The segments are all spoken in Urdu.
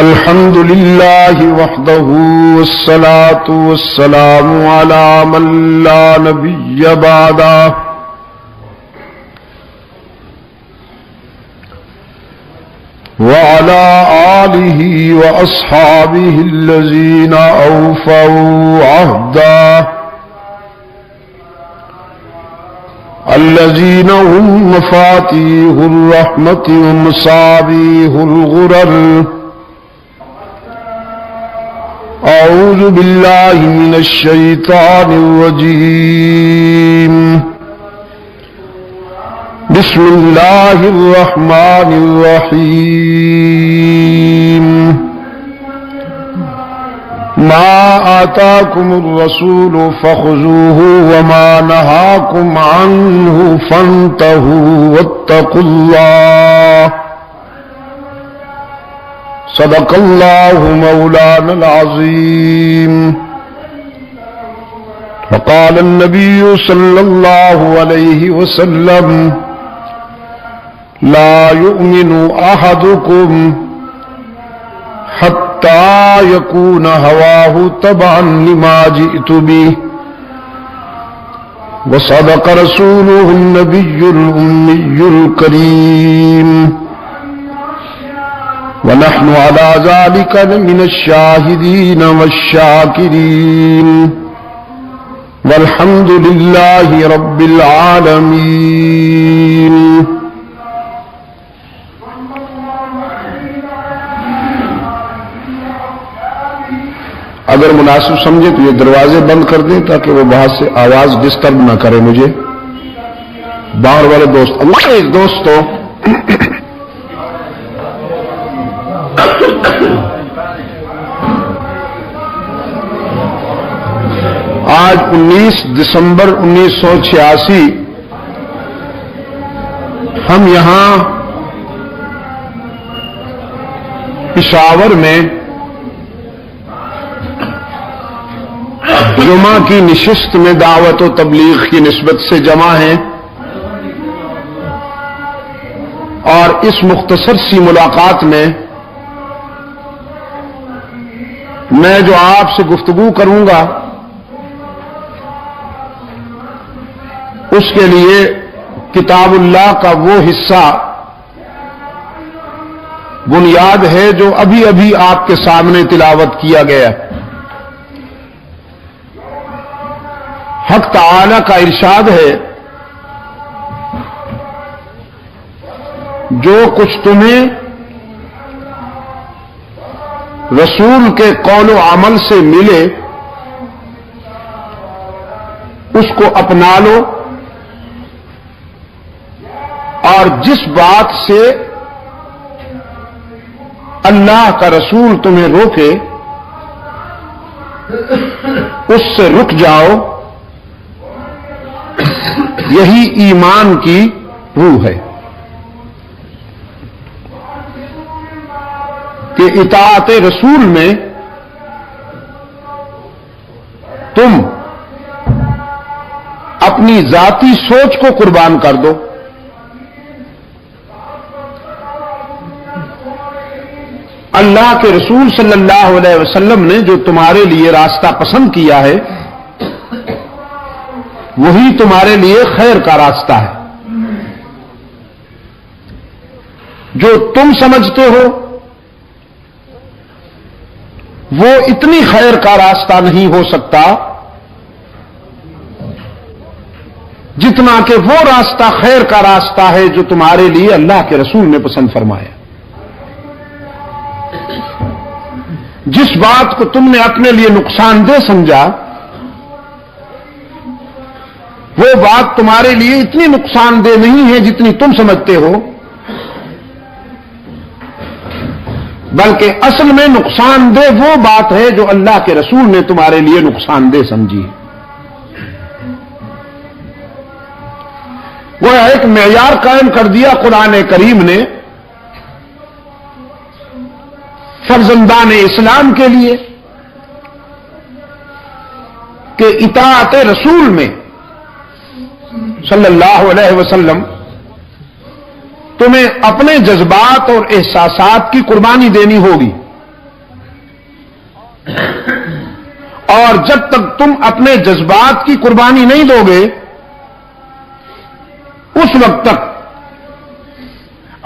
الحمد لله وحده والصلاة والسلام على من لا نبي بعده وعلى آله وأصحابه الذين أوفوا عهده الذين هم مفاتيح الرحمة ومصابيح الغرر. أعوذ بالله من الشيطان الرجيم. بسم الله الرحمن الرحيم. ما آتاكم الرسول فخذوه وما نهاكم عنه فانتهوا واتقوا الله. صدق الله مولانا العظيم. وقال النبي صلى الله عليه وسلم: لا يؤمن أحدكم حتى يكون هواه تبعا لما جئت به. وصدق رسوله النبي الأمي الكريم. ونحن على ذلك من الشاهدين والشاكرين والحمد لله رب العالمين. اگر مناسب سمجھے تو یہ دروازے بند کر دیں تاکہ وہ باہر سے آواز ڈسٹرب نہ کرے مجھے. باہر والے دوستوں آج 19 دسمبر 1986 ہم یہاں پشاور میں جمعہ کی نشست میں دعوت و تبلیغ کی نسبت سے جمع ہیں اور اس مختصر سی ملاقات میں میں جو آپ سے گفتگو کروں گا اس کے لیے کتاب اللہ کا وہ حصہ بنیاد ہے جو ابھی ابھی آپ کے سامنے تلاوت کیا گیا. حق تعالی کا ارشاد ہے: جو کچھ تمہیں رسول کے قول و عمل سے ملے اس کو اپنا لو، اور جس بات سے اللہ کا رسول تمہیں روکے اس سے رک جاؤ. یہی ایمان کی روح ہے کہ اطاعت رسول میں تم اپنی ذاتی سوچ کو قربان کر دو. اللہ کے رسول صلی اللہ علیہ وسلم نے جو تمہارے لیے راستہ پسند کیا ہے وہی تمہارے لیے خیر کا راستہ ہے. جو تم سمجھتے ہو وہ اتنی خیر کا راستہ نہیں ہو سکتا جتنا کہ وہ راستہ خیر کا راستہ ہے جو تمہارے لیے اللہ کے رسول نے پسند فرمایا. جس بات کو تم نے اپنے لیے نقصان دہ سمجھا وہ بات تمہارے لیے اتنی نقصان دہ نہیں ہے جتنی تم سمجھتے ہو، بلکہ اصل میں نقصان دہ وہ بات ہے جو اللہ کے رسول نے تمہارے لیے نقصان دہ سمجھی. وہ ایک معیار قائم کر دیا قرآن کریم نے فرزندان اسلام کے لیے کہ اطاعت رسول میں صلی اللہ علیہ وسلم تمہیں اپنے جذبات اور احساسات کی قربانی دینی ہوگی. اور جب تک تم اپنے جذبات کی قربانی نہیں دو گے اس وقت تک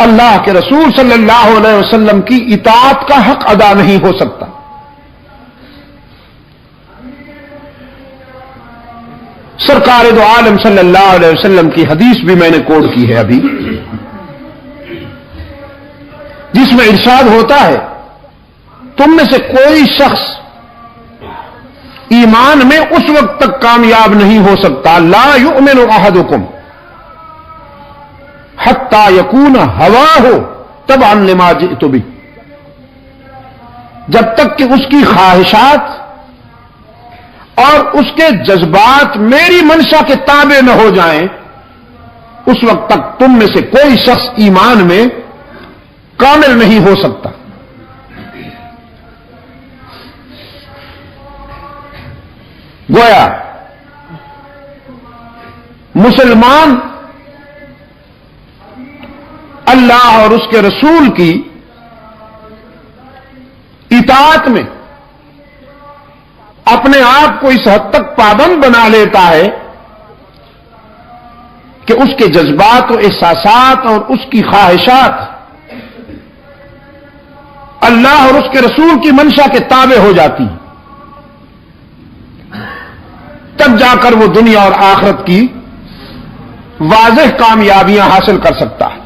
اللہ کے رسول صلی اللہ علیہ وسلم کی اطاعت کا حق ادا نہیں ہو سکتا. سرکار دو عالم صلی اللہ علیہ وسلم کی حدیث بھی میں نے کوٹ کی ہے ابھی، جس میں ارشاد ہوتا ہے تم میں سے کوئی شخص ایمان میں اس وقت تک کامیاب نہیں ہو سکتا لا یؤمن احدکم حتی یکون ہواہ تبعا لما جئت بہ، جب تک کہ اس کی خواہشات اور اس کے جذبات میری منشا کے تابع نہ ہو جائیں اس وقت تک تم میں سے کوئی شخص ایمان میں کامل نہیں ہو سکتا. گویا مسلمان اللہ اور اس کے رسول کی اطاعت میں اپنے آپ کو اس حد تک پابند بنا لیتا ہے کہ اس کے جذبات و احساسات اور اس کی خواہشات اللہ اور اس کے رسول کی منشا کے تابع ہو جاتی ہیں، تب جا کر وہ دنیا اور آخرت کی واضح کامیابیاں حاصل کر سکتا ہے.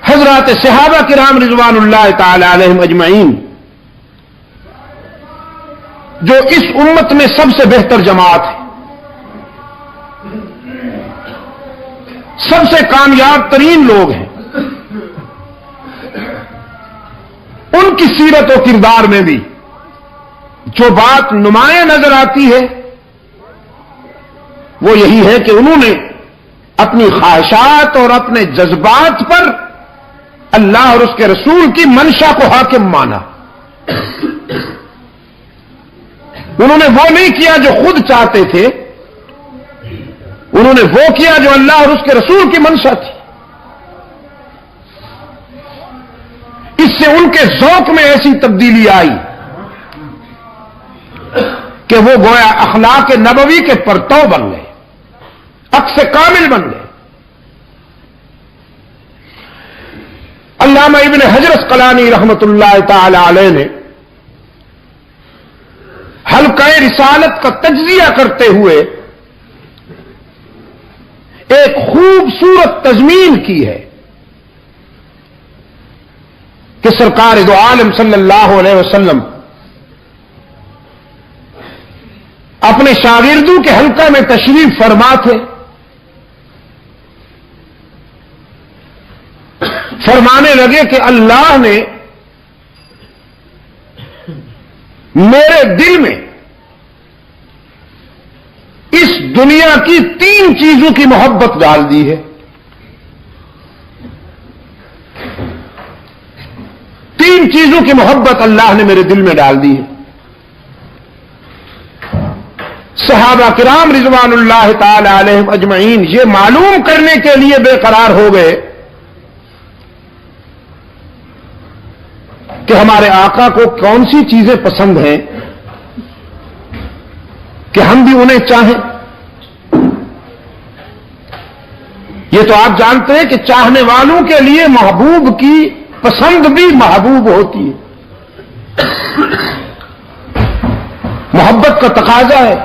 حضرات صحابہ کرام رضوان اللہ تعالی علیہم اجمعین جو اس امت میں سب سے بہتر جماعت ہے، سب سے کامیاب ترین لوگ ہیں، ان کی سیرت و کردار میں بھی جو بات نمایاں نظر آتی ہے وہ یہی ہے کہ انہوں نے اپنی خواہشات اور اپنے جذبات پر اللہ اور اس کے رسول کی منشا کو حاکم مانا. انہوں نے وہ نہیں کیا جو خود چاہتے تھے، انہوں نے وہ کیا جو اللہ اور اس کے رسول کی منشا تھی. اس سے ان کے ذوق میں ایسی تبدیلی آئی کہ وہ گویا اخلاق نبوی کے پرتو بن گئے، عکس کامل بن گئے. علامہ ابن حجر اسقلانی رحمت اللہ تعالی علیہ نے حلقہ رسالت کا تجزیہ کرتے ہوئے ایک خوبصورت تضمین کی ہے کہ سرکار دو عالم صلی اللہ علیہ وسلم اپنے شاگردوں کے حلقہ میں تشریف فرما تھے. فرمانے لگے کہ اللہ نے میرے دل میں اس دنیا کی 3 چیزوں کی محبت ڈال دی ہے. 3 چیزوں کی محبت اللہ نے میرے دل میں ڈال دی ہے. صحابہ کرام رضوان اللہ تعالی علیہم اجمعین یہ معلوم کرنے کے لیے بے قرار ہو گئے کہ ہمارے آقا کو کون سی چیزیں پسند ہیں کہ ہم بھی انہیں چاہیں. یہ تو آپ جانتے ہیں کہ چاہنے والوں کے لیے محبوب کی پسند بھی محبوب ہوتی ہے. محبت کا تقاضا ہے،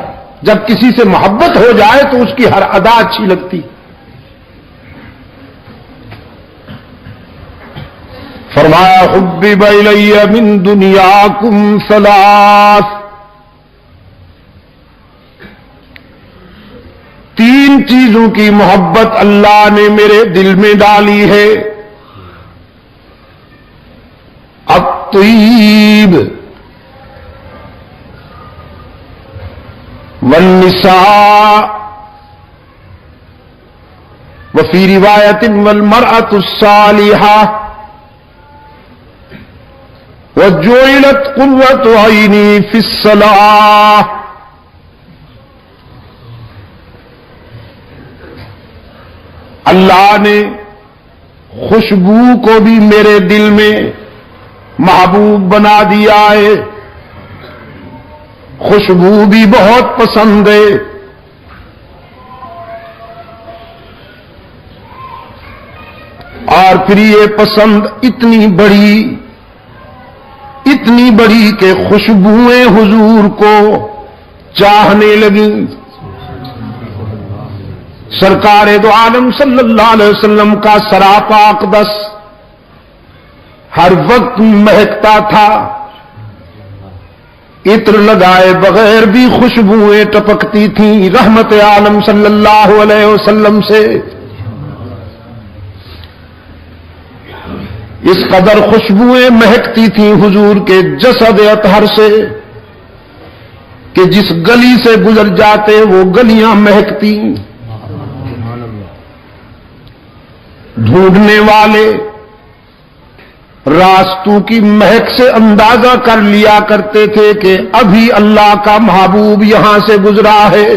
جب کسی سے محبت ہو جائے تو اس کی ہر ادا اچھی لگتی. فرمایا حبب الی من دنیاکم ثلاث، 3 چیزوں کی محبت اللہ نے میرے دل میں ڈالی ہے. الطیب والنساء وفی روایت والمرأة الصالحة وجعلت قرة عینی فی الصلاة. اللہ نے خوشبو کو بھی میرے دل میں محبوب بنا دیا ہے، خوشبو بھی بہت پسند ہے، اور پھر یہ پسند اتنی بڑی کہ خوشبوئیں حضور کو چاہنے لگیں۔ سرکار دو عالم صلی اللہ علیہ وسلم کا سراپا اقدس ہر وقت مہکتا تھا، عطر لگائے بغیر بھی خوشبوئیں ٹپکتی تھیں رحمت عالم صلی اللہ علیہ وسلم سے۔ اس قدر خوشبوئیں مہکتی تھیں حضور کے جسد اطہر سے کہ جس گلی سے گزر جاتے وہ گلیاں مہکتی، ڈھونڈنے والے راستوں کی مہک سے اندازہ کر لیا کرتے تھے کہ ابھی اللہ کا محبوب یہاں سے گزرا ہے۔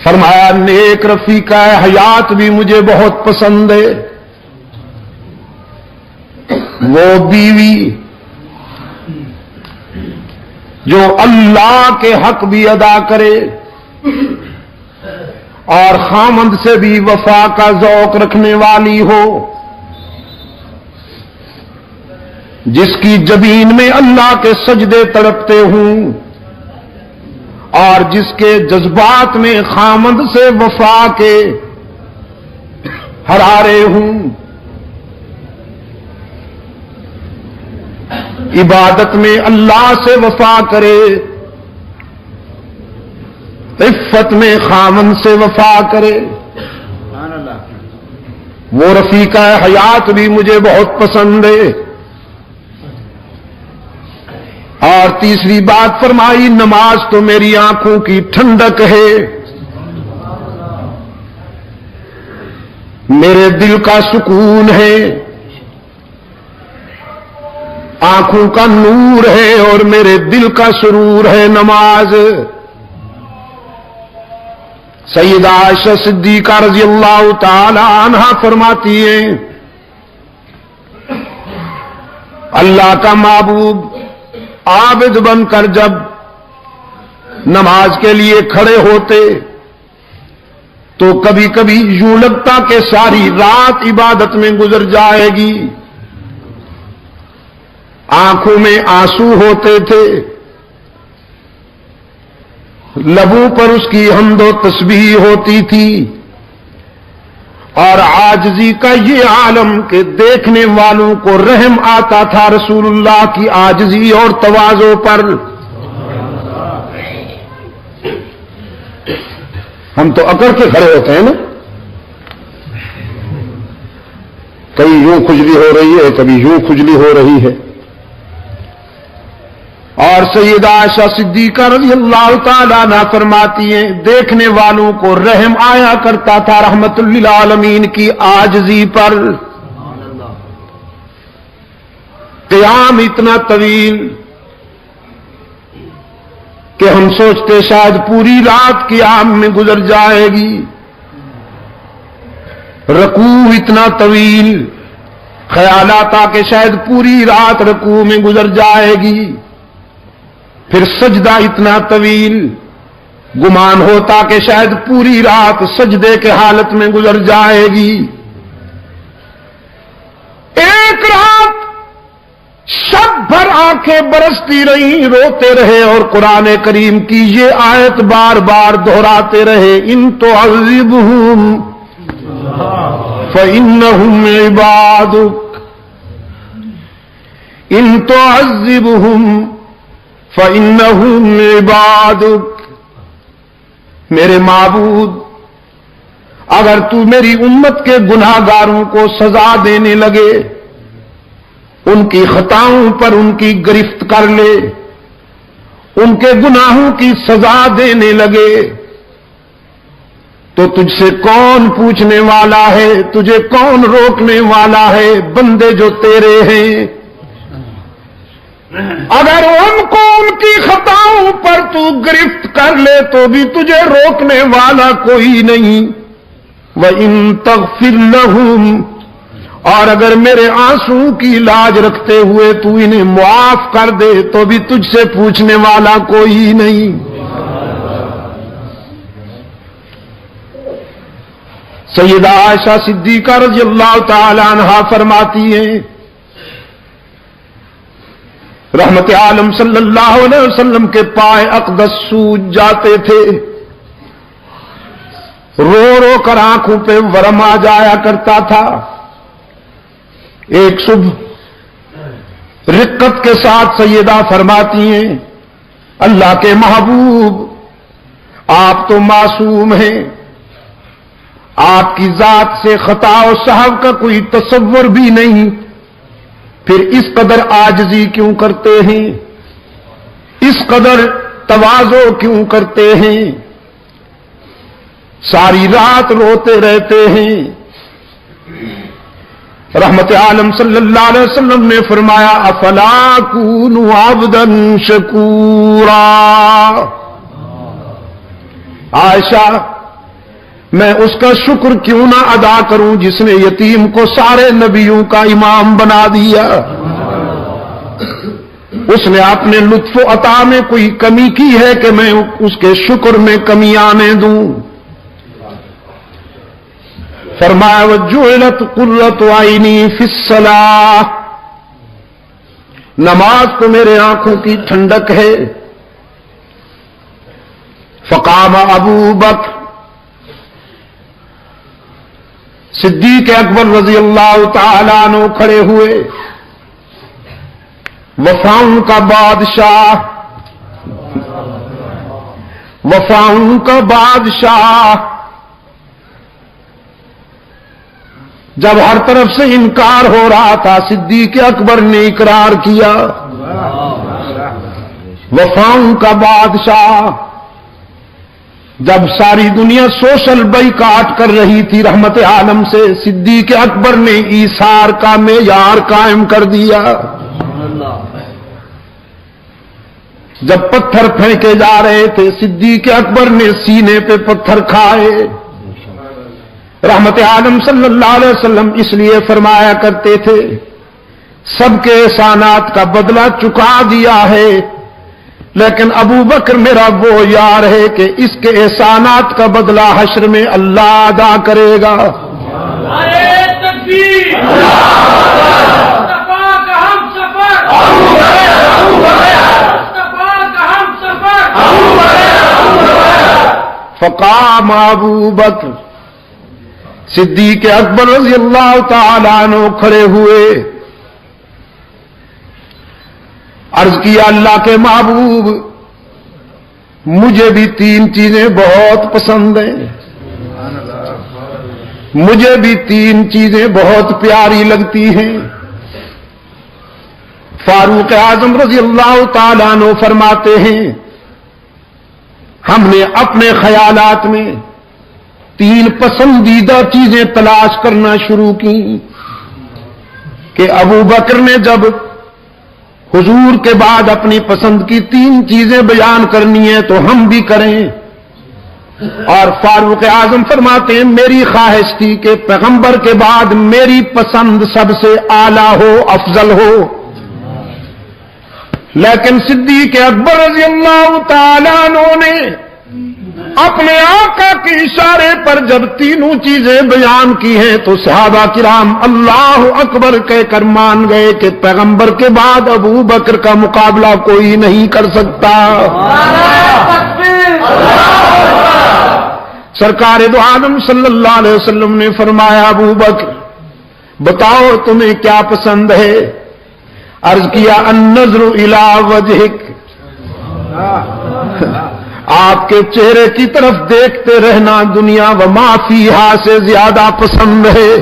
فرمایا نیک رفیقہ حیات بھی مجھے بہت پسند ہے، وہ بیوی جو اللہ کے حق بھی ادا کرے اور خامند سے بھی وفا کا ذوق رکھنے والی ہو، جس کی جبین میں اللہ کے سجدے تڑپتے ہوں اور جس کے جذبات میں خامند سے وفا کے حرارے ہوں، عبادت میں اللہ سے وفا کرے، عفت میں خامند سے وفا کرے، وہ رفیقہ حیات بھی مجھے بہت پسند ہے۔ اور تیسری بات فرمائی نماز تو میری آنکھوں کی ٹھنڈک ہے، میرے دل کا سکون ہے، آنکھوں کا نور ہے اور میرے دل کا سرور ہے نماز۔ سیدہ عائشہ صدیقہ رضی اللہ تعالی عنہا فرماتی ہیں اللہ کا محبوب عابد بن کر جب نماز کے لیے کھڑے ہوتے تو کبھی کبھی یوں لگتا کہ ساری رات عبادت میں گزر جائے گی، آنکھوں میں آنسو ہوتے تھے، لبوں پر اس کی حمد و تسبیح ہوتی تھی، اور عاجزی کا یہ عالم کہ دیکھنے والوں کو رحم آتا تھا رسول اللہ کی عاجزی اور تواضع پر۔ ہم تو اکڑ کے کھڑے ہوتے ہیں نا، کبھی یوں کھجلی ہو رہی ہے کبھی یوں کھجلی ہو رہی ہے، اور سیدہ عائشہ صدیقہ رضی اللہ تعالیٰ عنہا فرماتی ہیں دیکھنے والوں کو رحم آیا کرتا تھا رحمت للعالمین کی عاجزی پر۔ قیام اتنا طویل کہ ہم سوچتے شاید پوری رات قیام میں گزر جائے گی، رکوع اتنا طویل، خیال آتا کہ شاید پوری رات رکوع میں گزر جائے گی، پھر سجدہ اتنا طویل، گمان ہوتا کہ شاید پوری رات سجدے کے حالت میں گزر جائے گی۔ ایک رات شب بھر آنکھیں برستی رہیں، روتے رہے اور قرآن کریم کی یہ آیت بار بار دہراتے رہے، ان تعذبہم فإنہم عبادک، ان تعذبہم فإنہم عبادک، میرے معبود اگر تو میری امت کے گناہ گاروں کو سزا دینے لگے، ان کی خطاؤں پر ان کی گرفت کر لے، ان کے گناہوں کی سزا دینے لگے، تو تجھ سے کون پوچھنے والا ہے، تجھے کون روکنے والا ہے، بندے جو تیرے ہیں۔ اگر ان کو ان کی خطاؤں پر تو گرفت کر لے تو بھی تجھے روکنے والا کوئی نہیں، وَإِن تَغْفِرْ لَهُمْ، اور اگر میرے آنسو کی لاج رکھتے ہوئے تو انہیں معاف کر دے تو بھی تجھ سے پوچھنے والا کوئی نہیں۔ سیدہ عائشہ صدیقہ رضی اللہ تعالی عنہا فرماتی ہیں رحمت عالم صلی اللہ علیہ وسلم کے پائے اقدس سوج جاتے تھے، رو رو کر آنکھوں پہ ورم آ جایا کرتا تھا۔ ایک صبح رقت کے ساتھ سیدہ فرماتی ہیں اللہ کے محبوب آپ تو معصوم ہیں، آپ کی ذات سے خطا و سہو کا کوئی تصور بھی نہیں، پھر اس قدر عاجزی کیوں کرتے ہیں، اس قدر تواضع کیوں کرتے ہیں، ساری رات روتے رہتے ہیں۔ رحمت عالم صلی اللہ علیہ وسلم نے فرمایا افلا اکون عبدا شکورا، عائشہ میں اس کا شکر کیوں نہ ادا کروں جس نے یتیم کو سارے نبیوں کا امام بنا دیا، اس نے اپنے لطف و عطا میں کوئی کمی کی ہے کہ میں اس کے شکر میں کمی آنے دوں۔ فرمایا وجعلت قرۃ عینی فی الصلاۃ، نماز تو میرے آنکھوں کی ٹھنڈک ہے۔ فقام ابو بکر، صدیق اکبر رضی اللہ تعالی عنہ کھڑے ہوئے، وفاؤں کا بادشاہ، وفاؤں کا بادشاہ، جب ہر طرف سے انکار ہو رہا تھا صدیق اکبر نے اقرار کیا، وفاؤں کا بادشاہ۔ جب ساری دنیا سوشل بائیکاٹ کر رہی تھی رحمت عالم سے، صدیق اکبر نے ایثار کا معیار قائم کر دیا۔ جب پتھر پھینکے جا رہے تھے صدیق اکبر نے سینے پہ پتھر کھائے۔ رحمت عالم صلی اللہ علیہ وسلم اس لیے فرمایا کرتے تھے سب کے احسانات کا بدلہ چکا دیا ہے، لیکن ابو بکر میرا وہ یار ہے کہ اس کے احسانات کا بدلہ حشر میں اللہ ادا کرے گا۔ فقام ابو بکر، صدیق اکبر رضی اللہ تعالی عنہ کھڑے ہوئے، عرض کیا اللہ کے محبوب مجھے بھی تین چیزیں بہت پسند ہیں، مجھے بھی تین چیزیں بہت پیاری لگتی ہیں۔ فاروق اعظم رضی اللہ تعالیٰ عنہ فرماتے ہیں ہم نے اپنے خیالات میں تین پسندیدہ چیزیں تلاش کرنا شروع کی کہ ابو بکر نے جب حضور کے بعد اپنی پسند کی تین چیزیں بیان کرنی ہے تو ہم بھی کریں، اور فاروق اعظم فرماتے ہیں میری خواہش تھی کہ پیغمبر کے بعد میری پسند سب سے اعلیٰ ہو، افضل ہو، لیکن صدیق اکبر رضی اللہ تعالیٰ عنہ نے اپنے آقا کے اشارے پر جب تینوں چیزیں بیان کی ہیں تو صحابہ کرام اللہ اکبر کہہ کر مان گئے کہ پیغمبر کے بعد ابو بکر کا مقابلہ کوئی نہیں کر سکتا۔ سرکار دو عالم صلی اللہ علیہ وسلم نے فرمایا ابو بکر بتاؤ تمہیں کیا پسند ہے؟ عرض کیا النظر الی وجہک، آپ کے چہرے کی طرف دیکھتے رہنا دنیا و ما فیہا سے زیادہ پسند ہے۔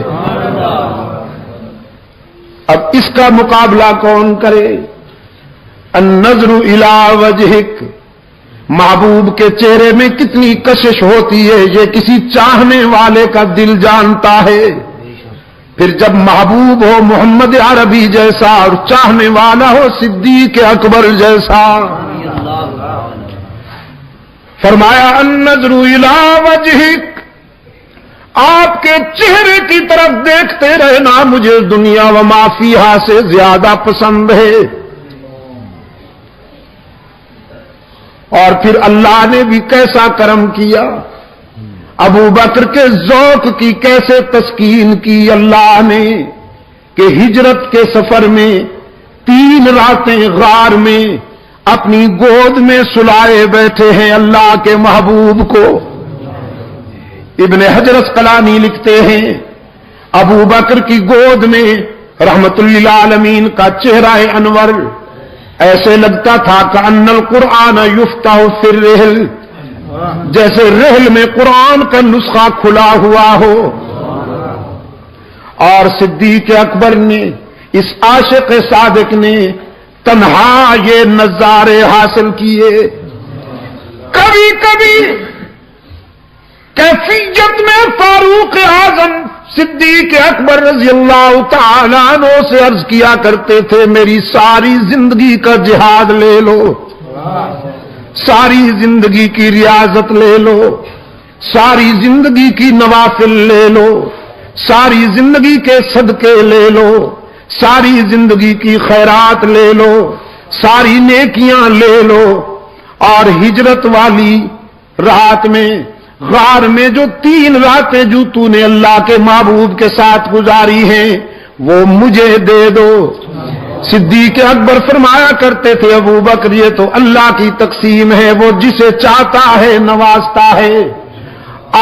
اب اس کا مقابلہ کون کرے؟ النظر الی وجہک، محبوب کے چہرے میں کتنی کشش ہوتی ہے یہ کسی چاہنے والے کا دل جانتا ہے، پھر جب محبوب ہو محمد عربی جیسا اور چاہنے والا ہو صدیق اکبر جیسا۔ فرمایا النظر الی وجہک، آپ کے چہرے کی طرف دیکھتے رہنا مجھے دنیا و ما فیہا سے زیادہ پسند ہے. اور پھر اللہ نے بھی کیسا کرم کیا، ابو بکر کے ذوق کی کیسے تسکین کی اللہ نے کہ ہجرت کے سفر میں 3 راتیں غار میں اپنی گود میں سلائے بیٹھے ہیں اللہ کے محبوب کو. ابن حجر اسقلانی لکھتے ہیں ابو بکر کی گود میں رحمت للعالمین کا چہرہ انور ایسے لگتا تھا کہ ان القرآن یفتح فی الرحل، جیسے رحل میں قرآن کا نسخہ کھلا ہوا ہو. اور صدیق اکبر نے، اس عاشق صادق نے تنہا یہ نظارے حاصل کیے. کبھی کبھی کیفیت میں فاروق اعظم صدیق اکبر رضی اللہ تعالیٰ عنہ سے عرض کیا کرتے تھے میری ساری زندگی کا جہاد لے لو، ساری زندگی کی ریاضت لے لو، ساری زندگی کی نوافل لے لو، ساری زندگی کے صدقے لے لو، ساری زندگی کی خیرات لے لو، ساری نیکیاں لے لو، اور ہجرت والی رات میں غار میں جو 3 راتیں جو تو نے اللہ کے محبوب کے ساتھ گزاری ہیں وہ مجھے دے دو. صدیق اکبر فرمایا کرتے تھے ابو بکر یہ تو اللہ کی تقسیم ہے، وہ جسے چاہتا ہے نوازتا ہے.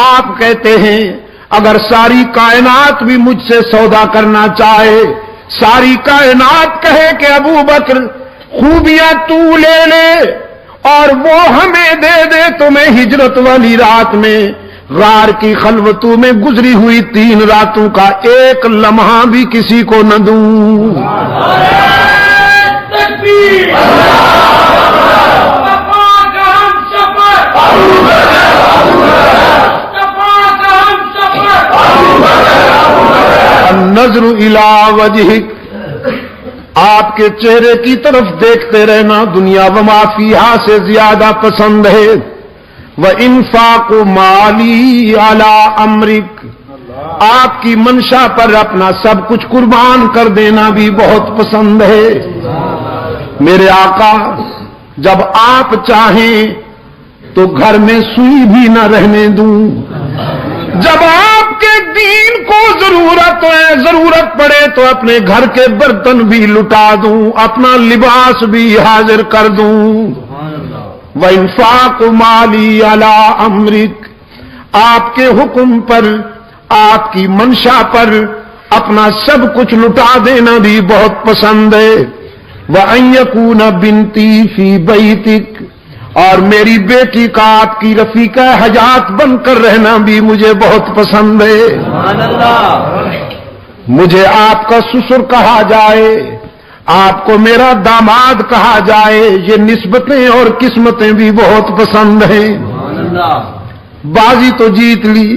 آپ کہتے ہیں اگر ساری کائنات بھی مجھ سے سودا کرنا چاہے، ساری کائنات کہے کہ ابو بکر خوبیاں تو لے لے اور وہ ہمیں دے دے، تو میں ہجرت والی رات میں غار کی خلوتوں میں گزری ہوئی 3 راتوں کا ایک لمحہ بھی کسی کو نہ دوں. النظر الی وجہک، آپ کے چہرے کی طرف دیکھتے رہنا دنیا و ما فیہا سے زیادہ پسند ہے. وَإِنفَاقُ مَالِي عَلَىٰ أَمْرِكَ، آپ کی منشا پر اپنا سب کچھ قربان کر دینا بھی بہت پسند ہے. میرے آقا جب آپ چاہیں تو گھر میں سوئی بھی نہ رہنے دوں، جب آپ کے دین کو ضرورت پڑے تو اپنے گھر کے برتن بھی لٹا دوں، اپنا لباس بھی حاضر کر دوں. وَإِنفَاقُ مَالِي عَلَىٰ أَمْرِكَ، آپ کے حکم پر، آپ کی منشا پر اپنا سب کچھ لٹا دینا بھی بہت پسند ہے. وَأَن يَكُونَ بِنْتِي فِي بَيْتِكَ، اور میری بیٹی کا آپ کی رفیقہ حیات بن کر رہنا بھی مجھے بہت پسند ہے. مجھے آپ کا سسر کہا جائے، آپ کو میرا داماد کہا جائے، یہ نسبتیں اور قسمتیں بھی بہت پسند ہیں. بازی تو جیت لی،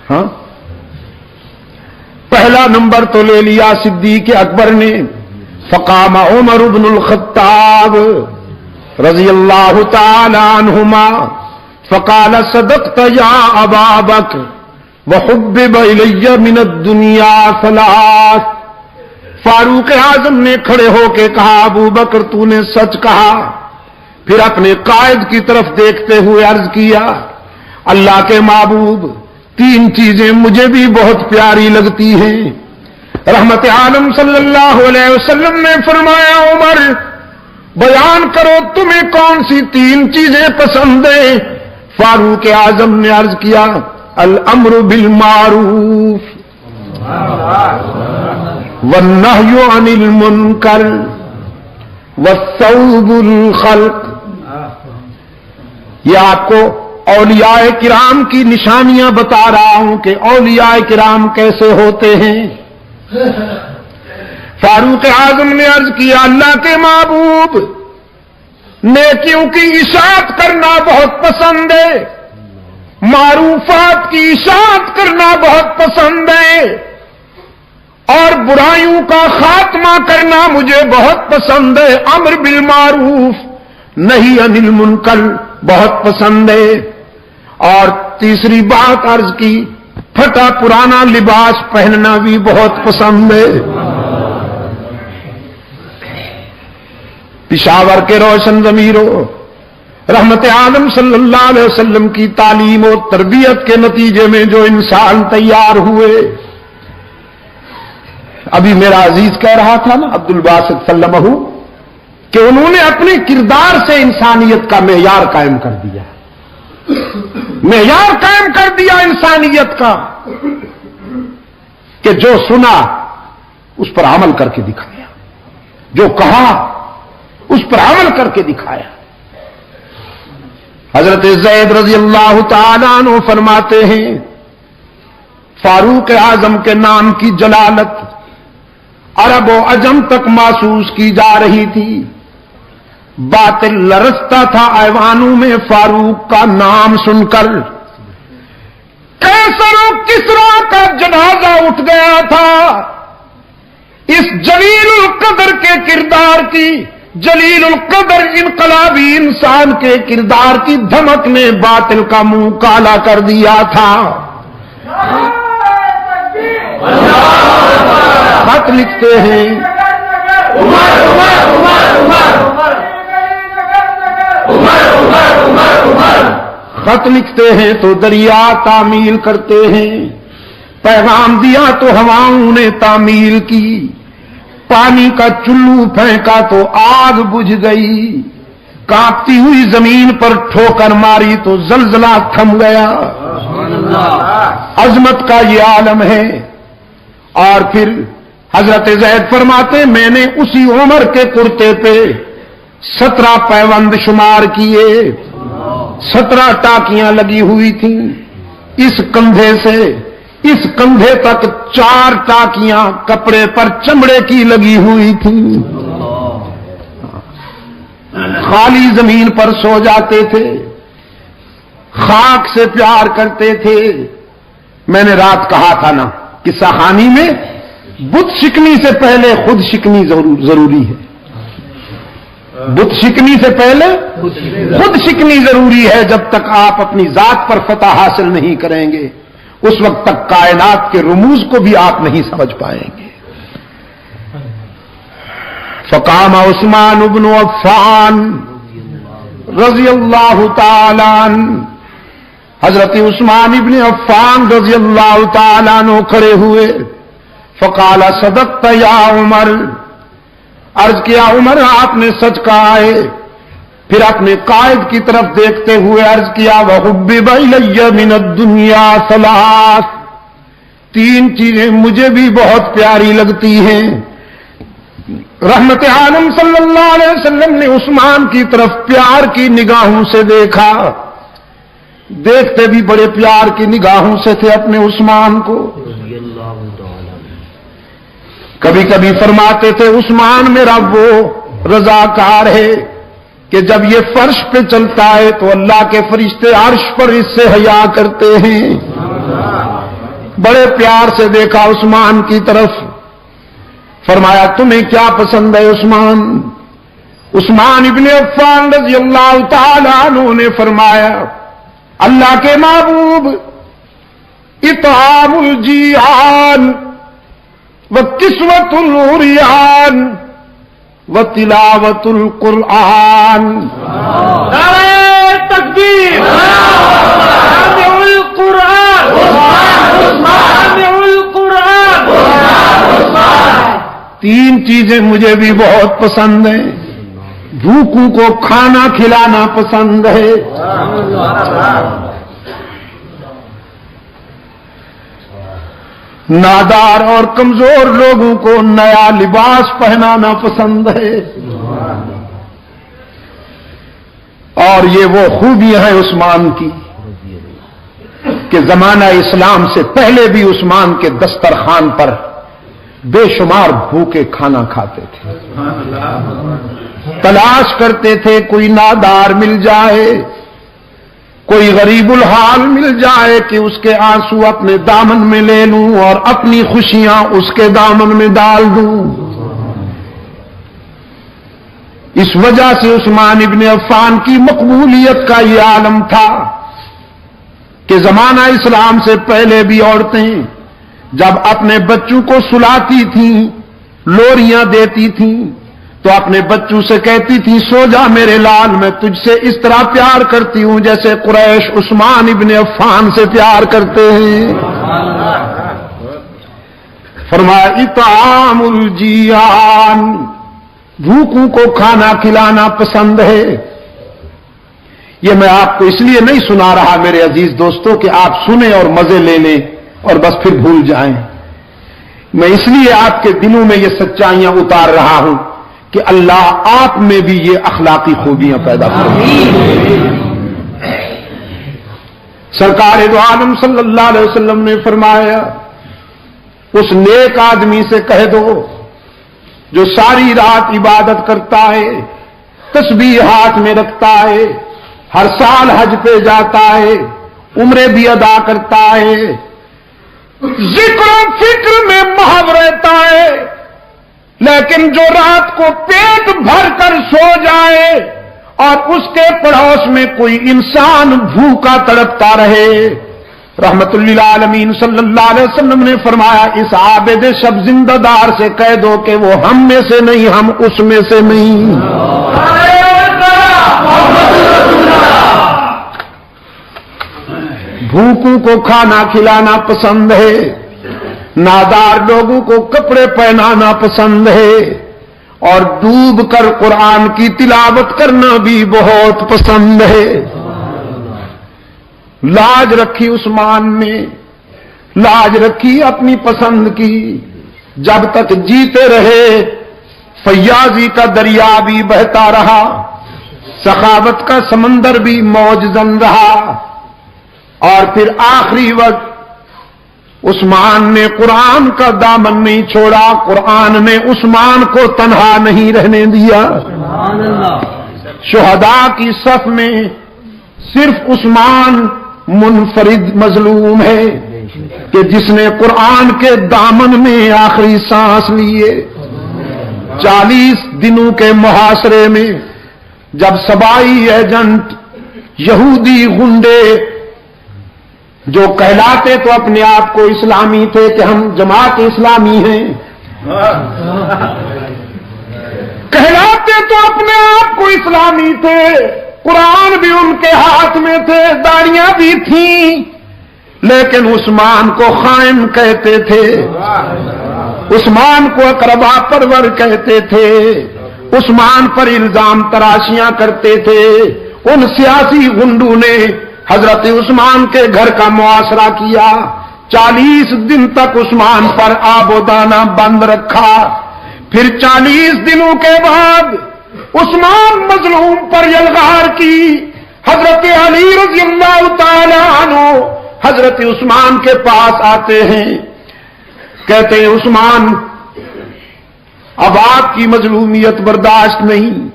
ہاں پہلا نمبر تو لے لیا صدیق اکبر نے. فقام عمر بن الخطاب رضی اللہ تعالی عنہما فقال صدقت یا ابا بکر وحبب الی من الدنیا ثلاث. فاروق اعظم نے کھڑے ہو کے کہا ابو بکر تو نے سچ کہا. پھر اپنے قائد کی طرف دیکھتے ہوئے عرض کیا اللہ کے محبوب 3 چیزیں مجھے بھی بہت پیاری لگتی ہیں. رحمت عالم صلی اللہ علیہ وسلم نے فرمایا عمر بیان کرو تمہیں کون سی 3 چیزیں پسند ہیں. فاروق اعظم نے عرض کیا الامر بالمعروف والنہی عن المنکر والثوب الخلق. یہ آپ کو اولیاء کرام کی نشانیاں بتا رہا ہوں کہ اولیاء کرام کیسے ہوتے ہیں. فاروق اعظم نے عرض کیا اللہ کے محبوب نیکیوں کی اشاعت کرنا بہت پسند ہے، معروفات کی اشاعت کرنا بہت پسند ہے، اور برائیوں کا خاتمہ کرنا مجھے بہت پسند ہے. امر بالمعروف نہی عن المنکر بہت پسند ہے. اور تیسری بات عرض کی پھٹا پرانا لباس پہننا بھی بہت پسند ہے. پشاور کے روشن ضمیروں، رحمت عالم صلی اللہ علیہ وسلم کی تعلیم و تربیت کے نتیجے میں جو انسان تیار ہوئے. ابھی میرا عزیز کہہ رہا تھا نا عبد الباسط سلمہ کہ انہوں نے اپنے کردار سے انسانیت کا معیار قائم کر دیا. معیار قائم کر دیا انسانیت کا کہ جو سنا اس پر عمل کر کے دکھایا، جو کہا اس پر عمل کر کے دکھایا. حضرت زید رضی اللہ تعالیٰ عنہ فرماتے ہیں فاروق اعظم کے نام کی جلالت عرب و عجم تک محسوس کی جا رہی تھی. باطل لرزتا تھا ایوانوں میں فاروق کا نام سن کر. قیصر و کسریٰ کا جنازہ اٹھ گیا تھا. اس جلیل القدر کے کردار کی، جلیل القدر انقلابی انسان کے کردار کی دھمک نے باطل کا منہ کالا کر دیا تھا. خط لکھتے ہیں خط لکھتے ہیں تو دریا تعمیل کرتے ہیں، پیغام دیا تو ہواؤں نے تعمیل کی، پانی کا چلو پھینکا تو آگ بجھ گئی، کانپتی ہوئی زمین پر ٹھوکر ماری تو زلزلہ تھم گیا. عظمت کا یہ عالم ہے. اور پھر حضرت زید فرماتے میں نے اسی عمر کے کرتے پہ 17 پیوند شمار کیے، 17 ٹاکیاں لگی ہوئی تھیں. اس کندھے سے اس کندھے تک 4 ٹاکیاں کپڑے پر چمڑے کی لگی ہوئی تھیں. خالی زمین پر سو جاتے تھے، خاک سے پیار کرتے تھے. میں نے رات کہا تھا نا قصہ خانی میں بت شکنی سے پہلے خود شکنی ضروری ہے. بت شکنی سے پہلے خود شکنی ضروری ہے. جب تک آپ اپنی ذات پر فتح حاصل نہیں کریں گے اس وقت تک کائنات کے رموز کو بھی آپ نہیں سمجھ پائیں گے. فقام عثمان بن عفان رضی اللہ تعالی عنہ، حضرت عثمان ابن عفان رضی اللہ تعالیٰ عنہ کھڑے ہوئے. فقال صدقت یا عمر، عرض کیا عمر آپ نے سچ کہا ہے. پھر اپنے قائد کی طرف دیکھتے ہوئے عرض کیا وحبب الی من الدنیا ثلاث، 3 چیزیں مجھے بھی بہت پیاری لگتی ہیں. رحمت عالم صلی اللہ علیہ وسلم نے عثمان کی طرف پیار کی نگاہوں سے دیکھا. دیکھتے بھی بڑے پیار کی نگاہوں سے تھے اپنے عثمان کو. کبھی کبھی فرماتے تھے عثمان میرا وہ رضاکار ہے کہ جب یہ فرش پہ چلتا ہے تو اللہ کے فرشتے عرش پر اس سے حیا کرتے ہیں. بڑے پیار سے دیکھا عثمان کی طرف. فرمایا تمہیں کیا پسند ہے عثمان؟ عثمان ابن عفان رضی اللہ تعالیٰ عنہ نے فرمایا اللہ کے محبوب اطعام الجیعان وکسوۃ العریان وتلاوۃ القرآن. نعرہ تکبیر، سامع القرآن، سامع القرآن. 3 چیزیں مجھے بھی بہت پسند ہیں. بھوکوں کو کھانا کھلانا پسند ہے، نادار اور کمزور لوگوں کو نیا لباس پہنانا پسند ہے. اور یہ وہ خوبیاں ہیں عثمان کی کہ زمانہ اسلام سے پہلے بھی عثمان کے دسترخوان پر بے شمار بھوکے کھانا کھاتے تھے. تلاش کرتے تھے کوئی نادار مل جائے، کوئی غریب الحال مل جائے کہ اس کے آنسو اپنے دامن میں لے لوں اور اپنی خوشیاں اس کے دامن میں ڈال دوں. اس وجہ سے عثمان ابن عفان کی مقبولیت کا یہ عالم تھا. کہ زمانہ اسلام سے پہلے بھی عورتیں جب اپنے بچوں کو سلاتی تھیں، لوریاں دیتی تھیں، تو اپنے بچوں سے کہتی تھی سو جا میرے لال، میں تجھ سے اس طرح پیار کرتی ہوں جیسے قریش عثمان ابن عفان سے پیار کرتے ہیں۔ فرمایا اطعام الجیعان، بھوکوں کو کھانا کھلانا پسند ہے۔ یہ میں آپ کو اس لیے نہیں سنا رہا میرے عزیز دوستوں کہ آپ سنیں اور مزے لے لیں اور بس پھر بھول جائیں، میں اس لیے آپ کے دلوں میں یہ سچائیاں اتار رہا ہوں کہ اللہ آپ میں بھی یہ اخلاقی خوبیاں پیدا کریں۔ سرکار دو عالم صلی اللہ علیہ وسلم نے فرمایا اس نیک آدمی سے کہہ دو جو ساری رات عبادت کرتا ہے، تسبیح ہاتھ میں رکھتا ہے، ہر سال حج پہ جاتا ہے، عمرے بھی ادا کرتا ہے، ذکر و فکر میں محو رہتا ہے، لیکن جو رات کو پیٹ بھر کر سو جائے اور اس کے پڑوس میں کوئی انسان بھوکا تڑپتا رہے، رحمت للعالمین صلی اللہ علیہ وسلم نے فرمایا اس عابد شب زندہ دار سے کہہ دو کہ وہ ہم میں سے نہیں، ہم اس میں سے نہیں۔ بھوکوں کو کھانا کھلانا پسند ہے، نادار لوگوں کو کپڑے پہنانا پسند ہے، اور ڈوب کر قرآن کی تلاوت کرنا بھی بہت پسند ہے۔ لاج رکھی عثمان نے، لاج رکھی اپنی پسند کی، جب تک جیتے رہے فیاضی کا دریا بھی بہتا رہا، سخاوت کا سمندر بھی موج زن رہا، اور پھر آخری وقت عثمان نے قرآن کا دامن نہیں چھوڑا، قرآن نے عثمان کو تنہا نہیں رہنے دیا۔ شہداء کی صف میں صرف عثمان منفرد مظلوم ہے کہ جس نے قرآن کے دامن میں آخری سانس لیے۔ 40 دنوں کے محاصرے میں جب سبائی ایجنٹ یہودی گنڈے جو کہلاتے تو اپنے آپ کو اسلامی تھے کہ ہم جماعت اسلامی ہیں، کہلاتے تو اپنے آپ کو اسلامی تھے، قرآن بھی ان کے ہاتھ میں تھے، داڑیاں بھی تھیں، لیکن عثمان کو خائن کہتے تھے، عثمان کو اقربا پرور کہتے تھے، عثمان پر الزام تراشیاں کرتے تھے۔ ان سیاسی گنڈوں نے حضرت عثمان کے گھر کا محاصرہ کیا، 40 دن تک عثمان پر آب و دانہ بند رکھا، پھر 40 دنوں کے بعد عثمان مظلوم پر یلغار کی۔ حضرت علی رضی اللہ تعالی عنہ حضرت عثمان کے پاس آتے ہیں، کہتے ہیں عثمان اب آپ کی مظلومیت برداشت نہیں،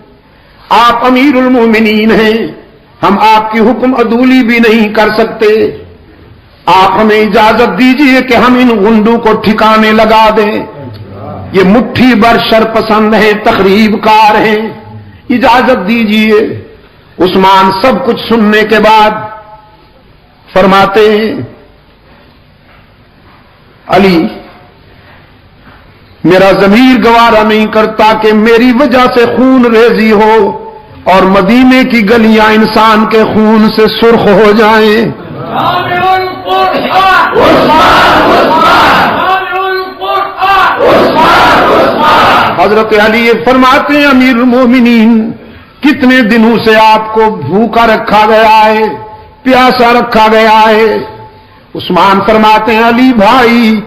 آپ امیر المومنین ہیں، ہم آپ کی حکم عدولی بھی نہیں کر سکتے، آپ ہمیں اجازت دیجیے کہ ہم ان گنڈوں کو ٹھکانے لگا دیں، یہ مٹھی بر شر پسند ہیں، تخریب کار ہیں، اجازت دیجیے۔ عثمان سب کچھ سننے کے بعد فرماتے ہیں علی میرا ضمیر گوارا نہیں کرتا کہ میری وجہ سے خون ریزی ہو اور مدینے کی گلیاں انسان کے خون سے سرخ ہو جائیں۔ حضرت علی فرماتے ہیں امیر المومنین کتنے دنوں سے آپ کو بھوکا رکھا گیا ہے، پیاسا رکھا گیا ہے؟ عثمان فرماتے ہیں علی بھائی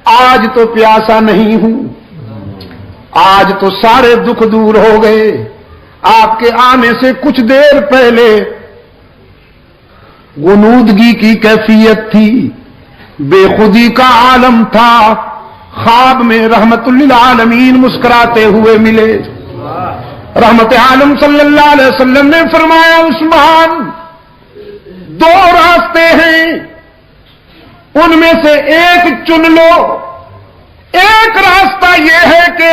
آج تو پیاسا نہیں ہوں، آج تو سارے دکھ دور ہو گئے، آپ کے آنے سے کچھ دیر پہلے غنودگی کی کیفیت تھی، بے خودی کا عالم تھا، خواب میں رحمت للعالمین مسکراتے ہوئے ملے۔ رحمت عالم صلی اللہ علیہ وسلم نے فرمایا عثمان 2 راستے ہیں، ان میں سے ایک چن لو، ایک راستہ یہ ہے کہ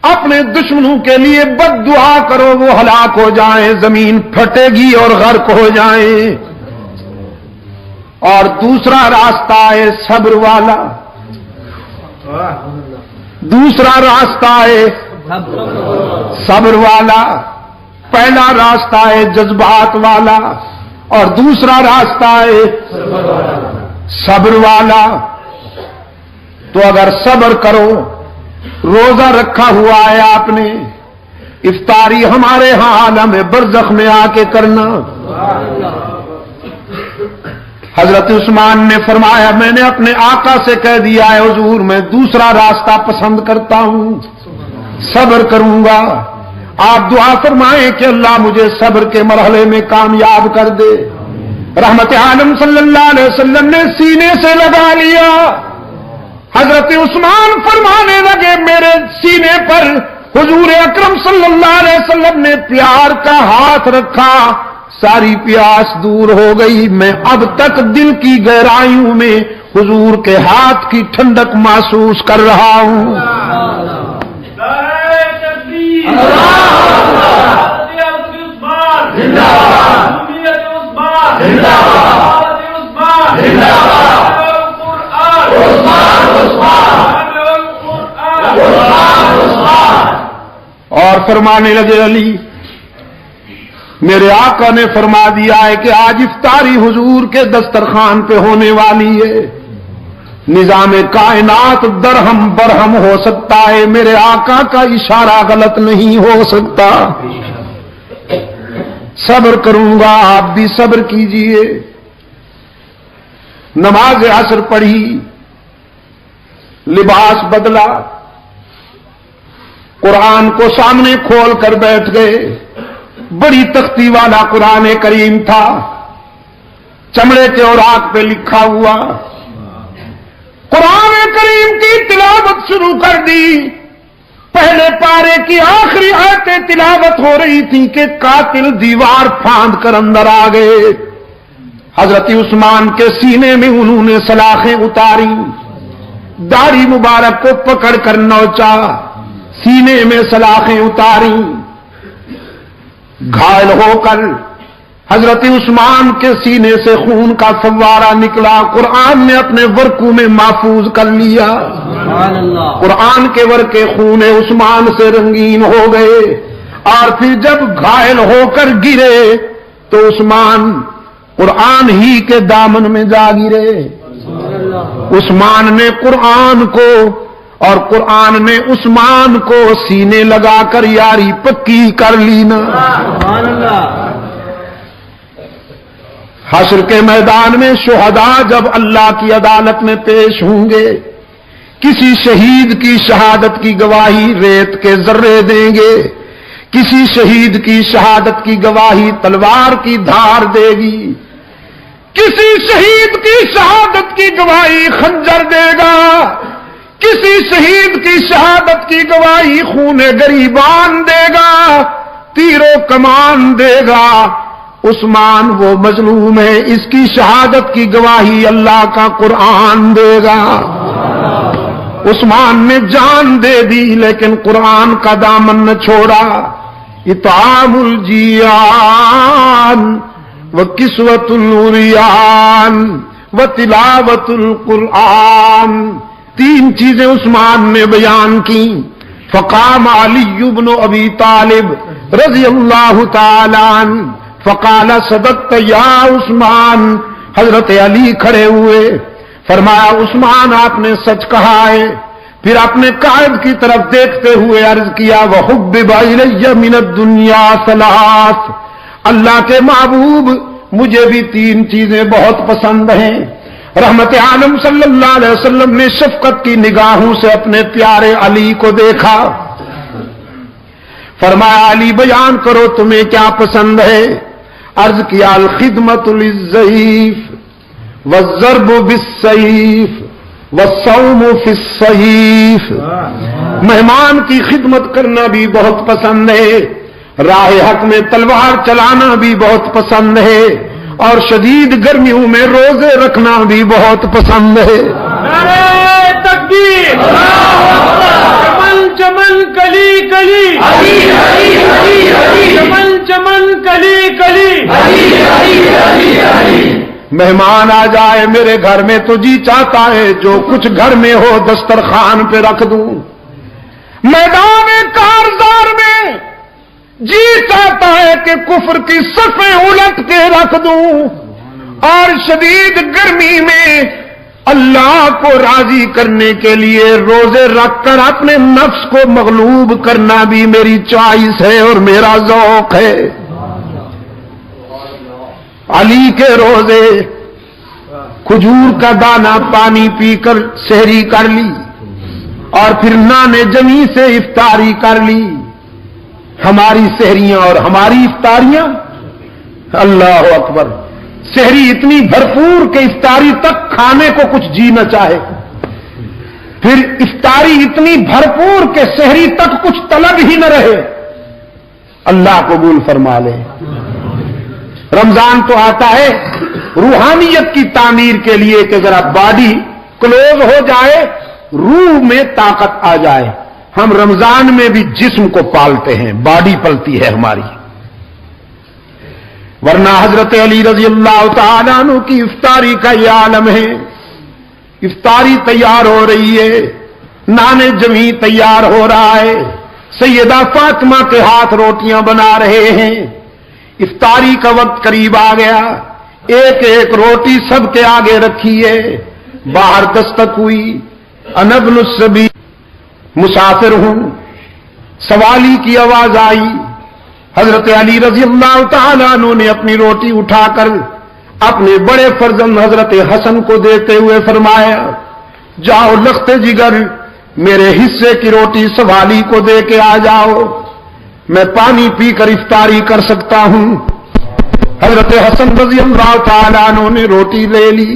اپنے دشمنوں کے لیے بد دعا کرو وہ ہلاک ہو جائیں، زمین پھٹے گی اور غرق ہو جائیں، اور دوسرا راستہ ہے صبر والا، دوسرا راستہ ہے صبر والا، پہلا راستہ ہے جذبات والا اور دوسرا راستہ ہے صبر والا۔ تو اگر صبر کرو، روزہ رکھا ہوا ہے آپ نے، افطاری ہمارے ہاں عالم برزخ میں آ کے کرنا۔ حضرت عثمان نے فرمایا میں نے اپنے آقا سے کہہ دیا ہے حضور میں دوسرا راستہ پسند کرتا ہوں، صبر کروں گا۔ آپ دعا فرمائیں کہ اللہ مجھے صبر کے مرحلے میں کامیاب کر دے۔ رحمت عالم صلی اللہ علیہ وسلم نے سینے سے لگا لیا۔ حضرت عثمان فرمانے لگے میرے سینے پر حضور اکرم صلی اللہ علیہ وسلم نے پیار کا ہاتھ رکھا، ساری پیاس دور ہو گئی، میں اب تک دل کی گہرائیوں میں حضور کے ہاتھ کی ٹھنڈک محسوس کر رہا ہوں۔ اور فرمانے لگے علی میرے آقا نے فرما دیا ہے کہ آج افطاری حضور کے دسترخوان پہ ہونے والی ہے، نظام کائنات درہم برہم ہو سکتا ہے، میرے آقا کا اشارہ غلط نہیں ہو سکتا۔ صبر کروں گا، آپ بھی صبر کیجئے۔ نماز عصر پڑھی، لباس بدلا، قرآن کو سامنے کھول کر بیٹھ گئے۔ بڑی تختی والا قرآن کریم تھا، چمڑے کے اوراق پہ لکھا ہوا، قرآن کریم کی تلاوت شروع کر دی۔ پہلے پارے کی آخری آیتیں تلاوت ہو رہی تھی کہ قاتل دیوار پھاند کر اندر آ گئے۔ حضرت عثمان کے سینے میں انہوں نے سلاخیں اتاری، داڑھی مبارک کو پکڑ کر نوچا، سینے میں سلاخیں اتاری، گھائل ہو کر حضرت عثمان کے سینے سے خون کا فوارہ نکلا، قرآن نے اپنے ورقوں میں محفوظ کر لیا۔ قرآن کے ورقے خون عثمان سے رنگین ہو گئے، اور پھر جب گھائل ہو کر گرے تو عثمان قرآن ہی کے دامن میں جا گرے۔ عثمان نے قرآن کو اور قرآن نے عثمان کو سینے لگا کر یاری پکی کر لی نا۔ حشر کے میدان میں شہداء جب اللہ کی عدالت میں پیش ہوں گے، کسی شہید کی شہادت کی گواہی ریت کے ذرے دیں گے، کسی شہید کی شہادت کی گواہی تلوار کی دھار دے گی، کسی شہید کی شہادت کی گواہی خنجر دے گا، کسی شہید کی شہادت کی گواہی خون گریبان دے گا، تیر و کمان دے گا۔ عثمان وہ مظلوم ہے، اس کی شہادت کی گواہی اللہ کا قرآن دے گا۔ عثمان نے جان دے دی لیکن قرآن کا دامن نہ چھوڑا۔ اطعام الجیان وکسوۃ العریان وتلاوۃ القرآن، تین چیزیں عثمان نے بیان کی۔ فقام علی بن ابی طالب رضی اللہ تعالی عنہ فقال صدقت یا عثمان، حضرت علی کھڑے ہوئے، فرمایا عثمان آپ نے سچ کہا ہے۔ پھر اپنے قائد کی طرف دیکھتے ہوئے عرض کیا وحبب الی من الدنیا ثلاث، اللہ کے محبوب مجھے بھی تین چیزیں بہت پسند ہیں۔ رحمت عالم صلی اللہ علیہ وسلم نے شفقت کی نگاہوں سے اپنے پیارے علی کو دیکھا، فرمایا علی بیان کرو تمہیں کیا پسند ہے؟ عرض کیا الخدمت للضعیف والضرب بالسیف والصوم فی الصحیف، مہمان کی خدمت کرنا بھی بہت پسند ہے، راہ حق میں تلوار چلانا بھی بہت پسند ہے، اور شدید گرمیوں میں روزے رکھنا بھی بہت پسند ہے۔ نعرہ تکبیر، چمن چمن کلی کلی، چمن چمن کلی کلی، مہمان آ جائے میرے گھر میں تو جی چاہتا ہے جو کچھ گھر میں ہو دسترخوان پہ رکھ دوں، میدان کارزار میں جی چاہتا ہے کہ کفر کی صفیں الٹ کے رکھ دوں، اور شدید گرمی میں اللہ کو راضی کرنے کے لیے روزے رکھ کر اپنے نفس کو مغلوب کرنا بھی میری چوائس ہے اور میرا ذوق ہے۔ علی کے روزے کھجور کا دانہ پانی پی کر سحری کر لی اور پھر نان جمی سے افطاری کر لی۔ ہماری سحریاں اور ہماری افطاریاں، اللہ اکبر، سحری اتنی بھرپور کہ افطاری تک کھانے کو کچھ جی نہ چاہے، پھر افطاری اتنی بھرپور کہ سحری تک کچھ طلب ہی نہ رہے۔ اللہ قبول فرما لے۔ رمضان تو آتا ہے روحانیت کی تعمیر کے لیے کہ ذرا باڈی کلوز ہو جائے، روح میں طاقت آ جائے۔ ہم رمضان میں بھی جسم کو پالتے ہیں، باڈی پلتی ہے ہماری، ورنہ حضرت علی رضی اللہ تعالیٰ عنہ کی افطاری کا یہ عالم ہے۔ افطاری تیار ہو رہی ہے، نان جمی تیار ہو رہا ہے، سیدہ فاطمہ کے ہاتھ روٹیاں بنا رہے ہیں۔ افطاری کا وقت قریب آ گیا، ایک ایک روٹی سب کے آگے رکھی ہے۔ باہر دستک ہوئی، انا ابن السبیل، مسافر ہوں، سوالی کی آواز آئی۔ حضرت علی رضی اللہ تعالیٰ عنہ نے اپنی روٹی اٹھا کر اپنے بڑے فرزند حضرت حسن کو دیتے ہوئے فرمایا، جاؤ لخت جگر میرے حصے کی روٹی سوالی کو دے کے آ جاؤ، میں پانی پی کر افطاری کر سکتا ہوں۔ حضرت حسن رضی اللہ تعالیٰ عنہ نے روٹی لے لی،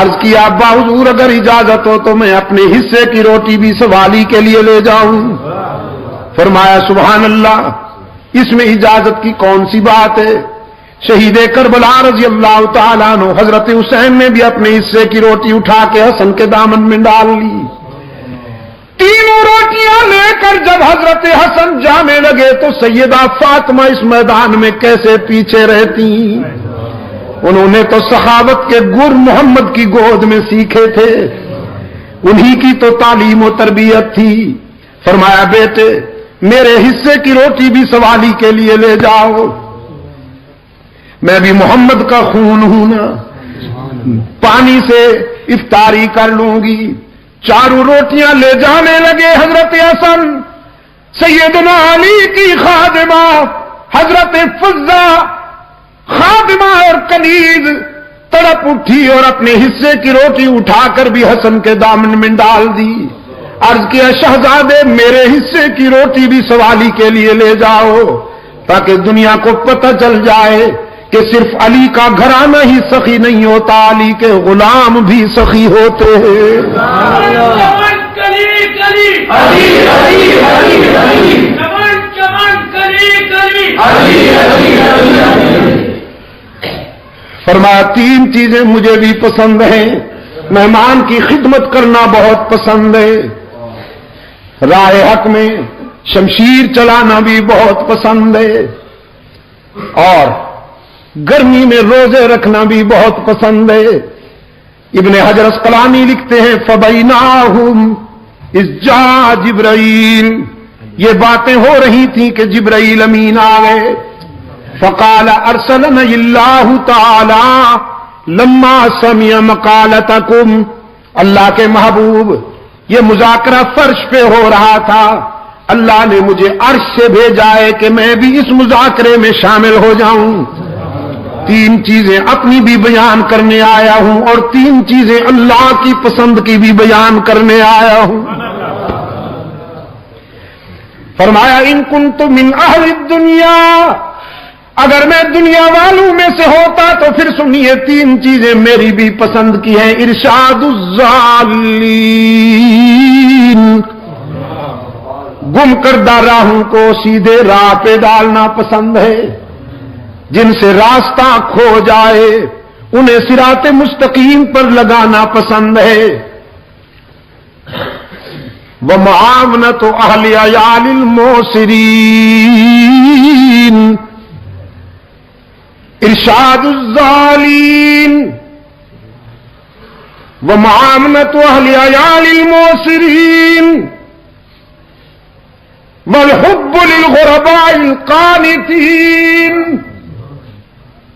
عرض کیا ابا حضور اگر اجازت ہو تو میں اپنے حصے کی روٹی بھی سوالی کے لیے لے جاؤں۔ فرمایا سبحان اللہ، اس میں اجازت کی کون سی بات ہے؟ شہید کربلا رضی اللہ تعالیٰ عنہ حضرت حسین نے بھی اپنے حصے کی روٹی اٹھا کے حسن کے دامن میں ڈال لی۔ تینوں روٹیاں لے کر جب حضرت حسن جانے لگے تو سیدہ فاطمہ اس میدان میں کیسے پیچھے رہتی؟ انہوں نے تو سخاوت کے گر محمد کی گود میں سیکھے تھے، انہی کی تو تعلیم و تربیت تھی۔ فرمایا بیٹے میرے حصے کی روٹی بھی سوالی کے لیے لے جاؤ، میں بھی محمد کا خون ہوں نا، پانی سے افطاری کر لوں گی۔ چاروں روٹیاں لے جانے لگے حضرت حسن، سیدنا علی کی خادمہ حضرت فضہ خادمہ اور کنیز تڑپ اٹھی اور اپنے حصے کی روٹی اٹھا کر بھی حسن کے دامن میں ڈال دی۔ عرض کیا شہزادے میرے حصے کی روٹی بھی سوالی کے لیے لے جاؤ، تاکہ دنیا کو پتہ چل جائے کہ صرف علی کا گھرانہ ہی سخی نہیں ہوتا، علی کے غلام بھی سخی ہوتے ہیں۔ فرمایا تین چیزیں مجھے بھی پسند ہیں، مہمان کی خدمت کرنا بہت پسند ہے، راہ حق میں شمشیر چلانا بھی بہت پسند ہے، اور گرمی میں روزے رکھنا بھی بہت پسند ہے۔ ابن حجر اسقلانی لکھتے ہیں فَبَيْنَاهُمْ اِذْ جَاءَ جِبْرَائِیل، یہ باتیں ہو رہی تھیں کہ جبرائیل امین آ گئے۔ فَقَالَ أَرْسَلَنِيَ اللَّهُ تَعَالَى لَمَّا سَمِعَ مَقَالَتَكُمْ، اللہ کے محبوب یہ مذاکرہ فرش پہ ہو رہا تھا، اللہ نے مجھے عرش سے بھیجا ہے کہ میں بھی اس مذاکرے میں شامل ہو جاؤں۔ تین چیزیں اپنی بھی بیان کرنے آیا ہوں اور تین چیزیں اللہ کی پسند کی بھی بیان کرنے آیا ہوں۔ فرمایا ان کنت من اہل الدنیا، اگر میں دنیا والوں میں سے ہوتا تو پھر سنیے تین چیزیں میری بھی پسند کی ہیں۔ ارشاد الضالین، گم کردہ راہوں کو سیدھے راہ پہ ڈالنا پسند ہے، جن سے راستہ کھو جائے انہیں صراط مستقیم پر لگانا پسند ہے۔ وَمُعَاوَنَةُ أَهْلِ عِيَالِ الْمُعْسِرِينَ، ارشاد الظالین، ومعاملة أهل عيال الموسرين والحب للغرباء القانتين.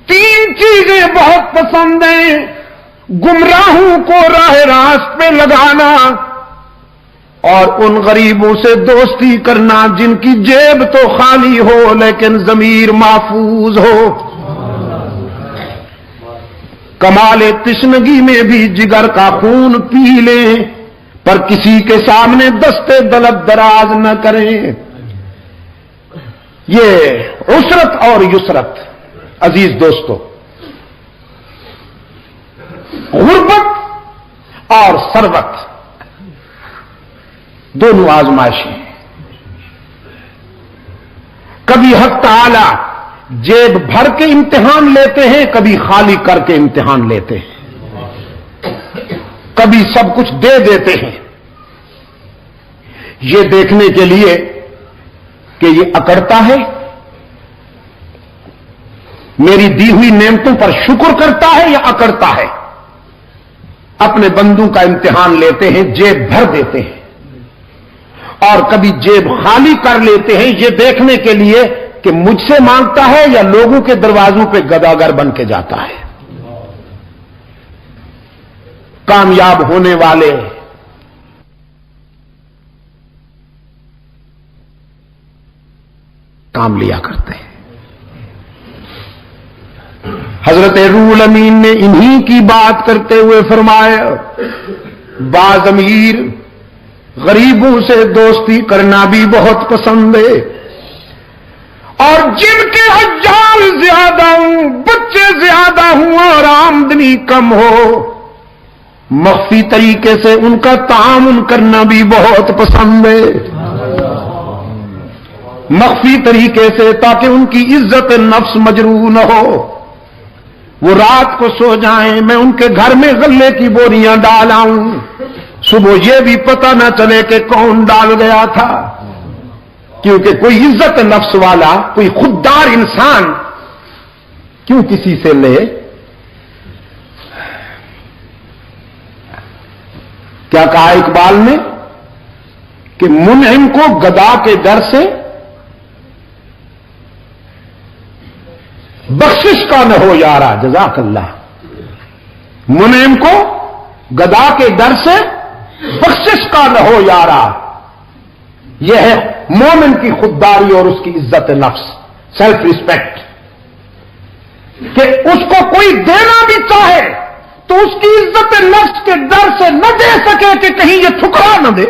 3 چیزیں بہت پسند ہیں: گمراہوں کو راہ راست پہ لگانا اور ان غریبوں سے دوستی کرنا جن کی جیب تو خالی ہو لیکن ضمیر محفوظ ہو. کمال تشنگی میں بھی جگر کا خون پی لیں پر کسی کے سامنے دستے دلب دراز نہ کریں. یہ عسرت اور یسرت. عزیز دوستو، غربت اور ثروت دونوں آزمائشیں ہیں. کبھی حق تعالی جیب بھر کے امتحان لیتے ہیں، کبھی خالی کر کے امتحان لیتے ہیں، کبھی سب کچھ دے دیتے ہیں یہ دیکھنے کے لیے کہ یہ اکڑتا ہے، میری دی ہوئی نعمتوں پر شکر کرتا ہے یا اکڑتا ہے. اپنے بندوں کا امتحان لیتے ہیں، جیب بھر دیتے ہیں، اور کبھی جیب خالی کر لیتے ہیں یہ دیکھنے کے لیے کہ مجھ سے مانگتا ہے یا لوگوں کے دروازوں پہ گداگر بن کے جاتا ہے. کامیاب ہونے والے کام لیا کرتے ہیں. حضرت روح الامین نے انہی کی بات کرتے ہوئے فرمایا: بعض امیر غریبوں سے دوستی کرنا بھی بہت پسند ہے، اور جن کے حجال زیادہ ہوں، بچے زیادہ ہوں اور آمدنی کم ہو، مخفی طریقے سے ان کا تعامل کرنا بھی بہت پسند ہے. مخفی طریقے سے، تاکہ ان کی عزت نفس مجروح نہ ہو. وہ رات کو سو جائیں، میں ان کے گھر میں غلے کی بوریاں ڈال آؤں، صبح یہ بھی پتہ نہ چلے کہ کون ڈال گیا تھا. کیونکہ کوئی عزت نفس والا، کوئی خوددار انسان کیوں کسی سے لے؟ کیا کہا اقبال نے کہ منعم کو گدا کے ڈر سے بخشش کا نہ ہو یارا. جزاک اللہ. منعم کو گدا کے ڈر سے بخشش کا نہ ہو یارا. یہ ہے مومن کی خودداری اور اس کی عزت نفس، سیلف ریسپیکٹ، کہ اس کو کوئی دینا بھی چاہے تو اس کی عزت نفس کے ڈر سے نہ دے سکے کہ کہیں یہ ٹھکرا نہ دے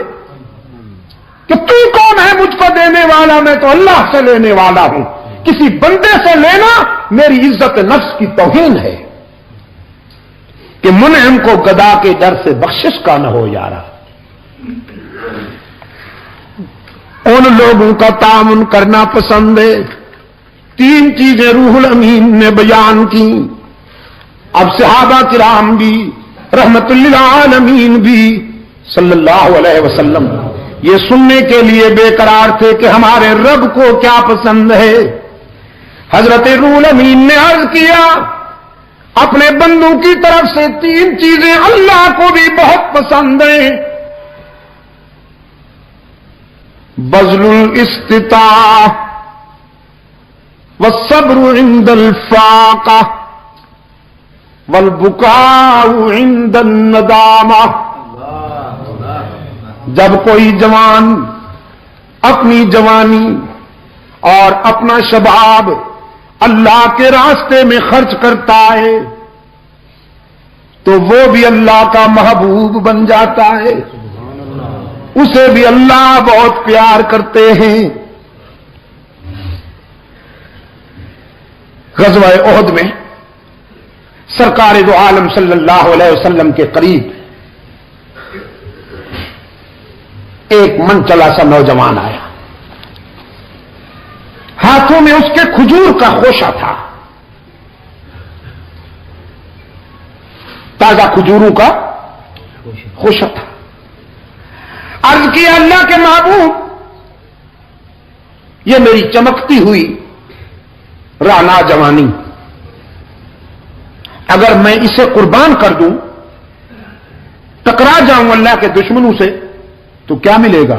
کہ تو کون ہے مجھ کو دینے والا، میں تو اللہ سے لینے والا ہوں. کسی بندے سے لینا میری عزت نفس کی توہین ہے. کہ منعم کو گدا کے ڈر سے بخشش کا نہ ہو یارا. ان لوگوں کا تعاون کرنا پسند ہے. 3 چیزیں روح الامین نے بیان کی. اب صحابہ کرام بھی رحمت للعالمین بھی صلی اللہ علیہ وسلم یہ سننے کے لیے بے قرار تھے کہ ہمارے رب کو کیا پسند ہے. حضرت روح الامین نے عرض کیا اپنے بندوں کی طرف سے 3 چیزیں اللہ کو بھی بہت پسند ہیں: بذل الاستطاع والصبر عند الفاقہ والبکاء عند الندامہ. جب کوئی جوان اپنی جوانی اور اپنا شباب اللہ کے راستے میں خرچ کرتا ہے تو وہ بھی اللہ کا محبوب بن جاتا ہے. اسے بھی اللہ بہت پیار کرتے ہیں. غزوہ احد میں سرکار دو عالم صلی اللہ علیہ وسلم کے قریب ایک من چلا سا نوجوان آیا. ہاتھوں میں اس کے کھجور کا خوشہ تھا، تازہ کھجوروں کا خوشہ تھا. عرض کیا اللہ کے محبوب، یہ میری چمکتی ہوئی رانا جوانی، اگر میں اسے قربان کر دوں ٹکرا جاؤں اللہ کے دشمنوں سے تو کیا ملے گا؟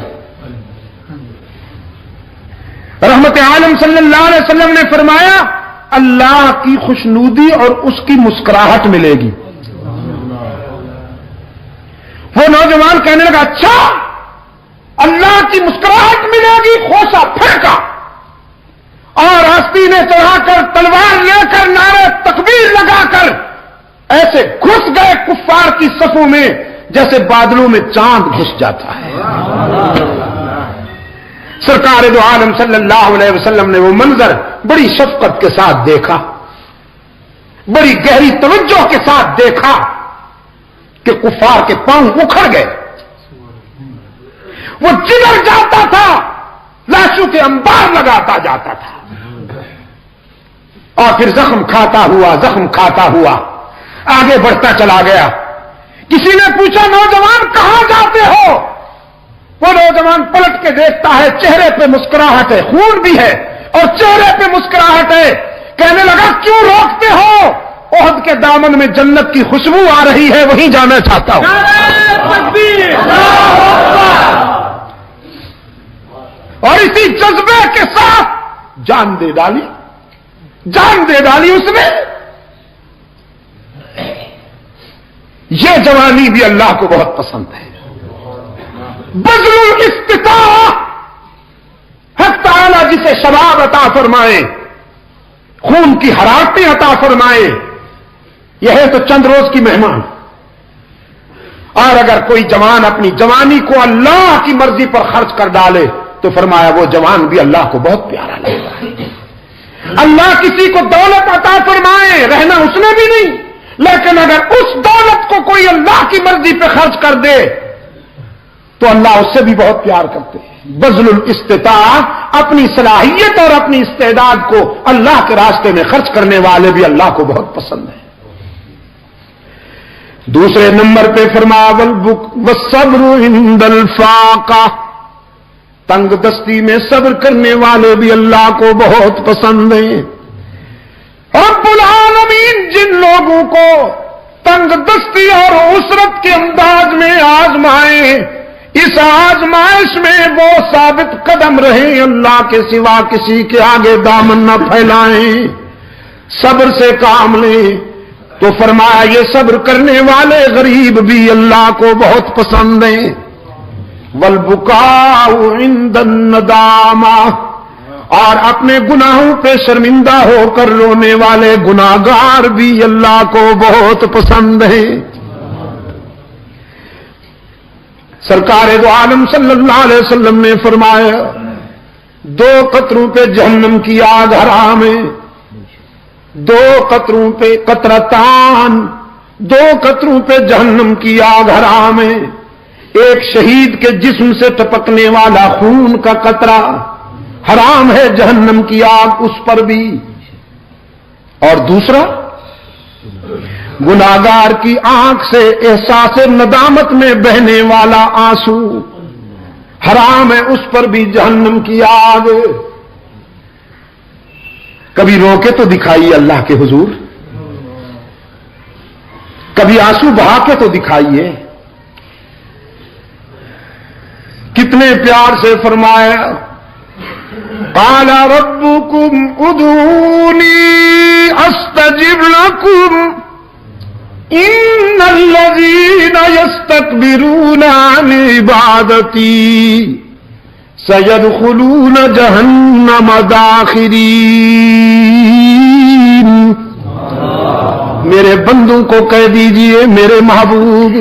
رحمت عالم صلی اللہ علیہ وسلم نے فرمایا اللہ کی خوشنودی اور اس کی مسکراہٹ ملے گی۔ وہ نوجوان کہنے لگا اچھا اللہ کی مسکراہٹ ملے گی، خوشا پھینکا اور آستینے چڑھا کر تلوار لے کر نعرے تکبیر لگا کر ایسے گھس گئے کفار کی صفوں میں جیسے بادلوں میں چاند گھس جاتا ہے۔ سرکار دو عالم صلی اللہ علیہ وسلم نے وہ منظر بڑی شفقت کے ساتھ دیکھا، بڑی گہری توجہ کے ساتھ دیکھا کہ کفار کے پاؤں اکھڑ گئے، وہ جدھر جاتا تھا لاشوں کے انبار لگاتا جاتا تھا اور پھر زخم کھاتا ہوا آگے بڑھتا چلا گیا۔ کسی نے پوچھا نوجوان کہاں جاتے ہو؟ وہ نوجوان پلٹ کے دیکھتا ہے، چہرے پہ مسکراہٹ ہے، خون بھی ہے اور چہرے پہ مسکراہٹ ہے۔ کہنے لگا کیوں روکتے ہو؟ احد کے دامن میں جنت کی خوشبو آ رہی ہے، وہیں جانا چاہتا ہوں۔ تکبیر! اور اسی جذبے کے ساتھ جان دے ڈالی اس نے۔ یہ جوانی بھی اللہ کو بہت پسند ہے۔ بذل الاستطاعہ، حق تعالی جسے شباب عطا فرمائے، خون کی حرارتیں عطا فرمائے، یہ ہے تو چند روز کی مہمان۔ اور اگر کوئی جوان اپنی جوانی کو اللہ کی مرضی پر خرچ کر ڈالے تو فرمایا وہ جوان بھی اللہ کو بہت پیارا لگتا ہے۔ اللہ کسی کو دولت عطا فرمائے، رہنا اس نے بھی نہیں، لیکن اگر اس دولت کو کوئی اللہ کی مرضی پہ خرچ کر دے تو اللہ اس سے بھی بہت پیار کرتے ہیں۔ بذل الاستطاعہ، اپنی صلاحیت اور اپنی استعداد کو اللہ کے راستے میں خرچ کرنے والے بھی اللہ کو بہت پسند ہیں۔ دوسرے نمبر پہ فرمایا والصبر عند الفاقہ، تنگ دستی میں صبر کرنے والے بھی اللہ کو بہت پسند ہیں۔ رب العالمین جن لوگوں کو تنگ دستی اور عسرت کے انداز میں آزمائے، اس آزمائش میں وہ ثابت قدم رہیں، اللہ کے سوا کسی کے آگے دامن نہ پھیلائیں، صبر سے کام لیں، تو فرمایا یہ صبر کرنے والے غریب بھی اللہ کو بہت پسند ہیں۔ والبکاء عند الندامہ، اور اپنے گناہوں پہ شرمندہ ہو کر رونے والے گناہگار بھی اللہ کو بہت پسند ہیں۔ سرکار دو عالم صلی اللہ علیہ وسلم نے فرمایا 2 قطروں پہ جہنم کی آگ حرام ہے، 2 قطروں پہ قطرتان، 2 قطروں پہ جہنم کی آگ حرام ہے۔ ایک شہید کے جسم سے ٹپکنے والا خون کا قطرہ حرام ہے، جہنم کی آگ اس پر بھی، اور دوسرا گناہگار کی آنکھ سے احساس ندامت میں بہنے والا آنسو حرام ہے، اس پر بھی جہنم کی آگ۔ کبھی رو کے تو دکھائیے اللہ کے حضور، کبھی آنسو بہا کے تو دکھائیے۔ کتنے پیار سے فرمایا قال ربكم ادعوني استجب لكم ان الذين يستكبرون عن عبادتي سيدخلون جهنم داخرين۔ میرے بندوں کو کہہ دیجئے میرے محبوب،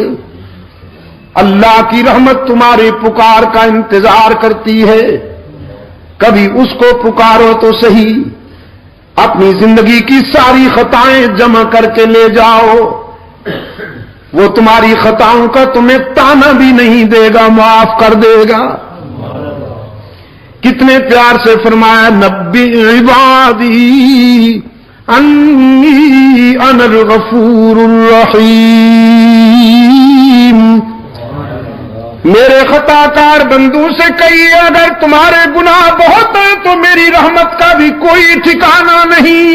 اللہ کی رحمت تمہاری پکار کا انتظار کرتی ہے، کبھی اس کو پکارو تو صحیح، اپنی زندگی کی ساری خطائیں جمع کر کے لے جاؤ، وہ تمہاری خطاؤں کا تمہیں تانا بھی نہیں دے گا، معاف کر دے گا۔ کتنے پیار سے فرمایا نبی عبادی انی انا الغفور الرحیم، میرے خطا کار بندوں سے کہیے اگر تمہارے گناہ بہت ہیں تو میری رحمت کا بھی کوئی ٹھکانہ نہیں۔